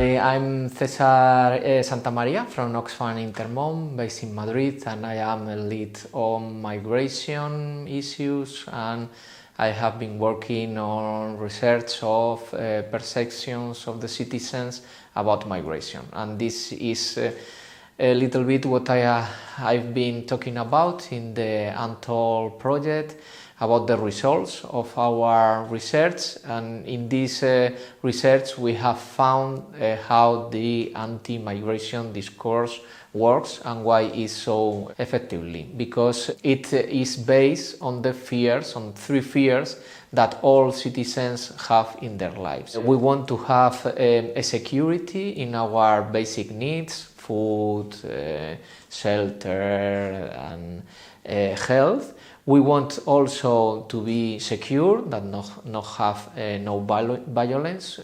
everybody, I'm César Santamaría from Oxfam Intermón, based in Madrid, and I am a lead on migration issues, and I have been working on research of perceptions of the citizens about migration. And this is a little bit what I've been talking about in the UNTOLD project, about the results of our research. And in this research we have found how the anti-migration discourse works and why it's so effectively, because it is based on the fears, on three fears that all citizens have in their lives. We want to have a security in our basic needs, food, shelter and health. We want also to be secure, that not have no violence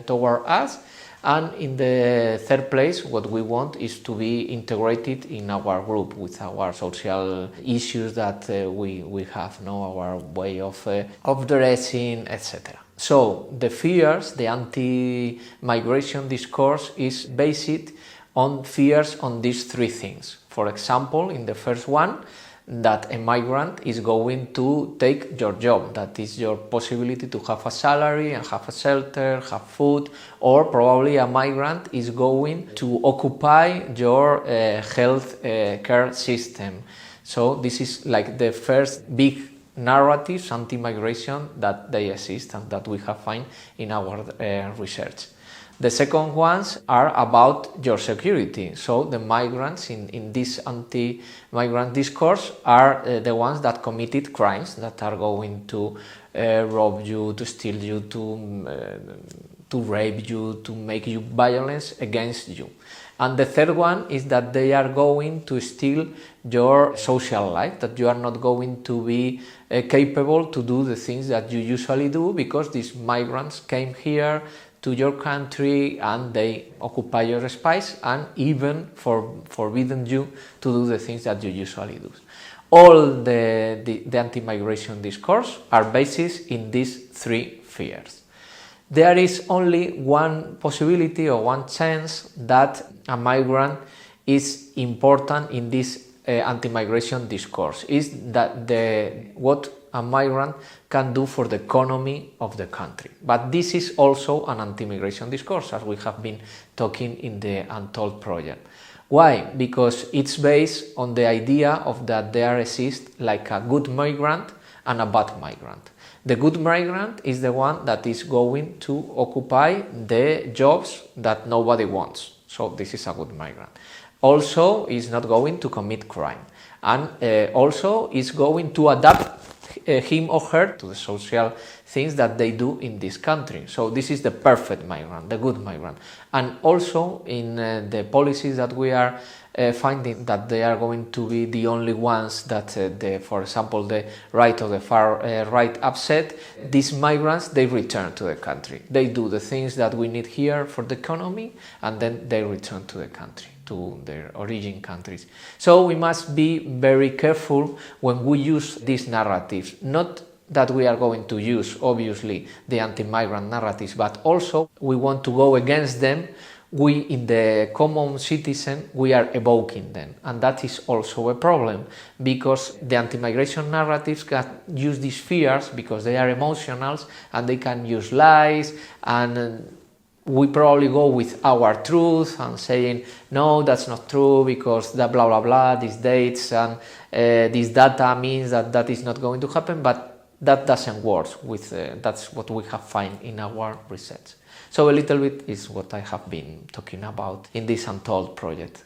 toward us. And in the third place, what we want is to be integrated in our group with our social issues that we have, our way of dressing, etc. So the fears, the anti-migration discourse is based on fears on these three things. For example, in the first one, that a migrant is going to take your job, that is your possibility to have a salary and have a shelter, have food, or probably a migrant is going to occupy your health care system. So this is like the first big narratives anti-migration that they exist and that we have found in our research. The second ones are about your security. So the migrants in this anti-migrant discourse are the ones that committed crimes, that are going to rob you, to steal you, to rape you, to make you violence against you. And the third one is that they are going to steal your social life, that you are not going to be capable to do the things that you usually do, because these migrants came here to your country and they occupy your space and even forbidden you to do the things that you usually do. All the anti-migration discourse are based in these three fears. There is only one possibility or one chance that a migrant is important in this anti-migration discourse, is that what a migrant can do for the economy of the country. But this is also an anti-migration discourse, as we have been talking in the UNTOLD project. Why? Because it's based on the idea of that there exists like a good migrant and a bad migrant. The good migrant is the one that is going to occupy the jobs that nobody wants. So this is a good migrant. Also is not going to commit crime, and also is going to adapt him or her to the social things that they do in this country. So this is the perfect migrant, the good migrant. And also in the policies that we are finding, that they are going to be the only ones that, for example, the right or the far right upset, these migrants, they return to the country. They do the things that we need here for the economy, and then they return to the country, to their origin countries. So we must be very careful when we use these narratives. Not that we are going to use, obviously, the anti-migrant narratives, but also we want to go against them. We, in the common citizen, we are evoking them. And that is also a problem, because the anti-migration narratives can use these fears because they are emotional, and they can use lies, and we probably go with our truth and saying, no, that's not true because the blah, blah, blah, these dates and this data means that is not going to happen, but that doesn't work with, that's what we have found in our research. So a little bit is what I have been talking about in this UNTOLD project.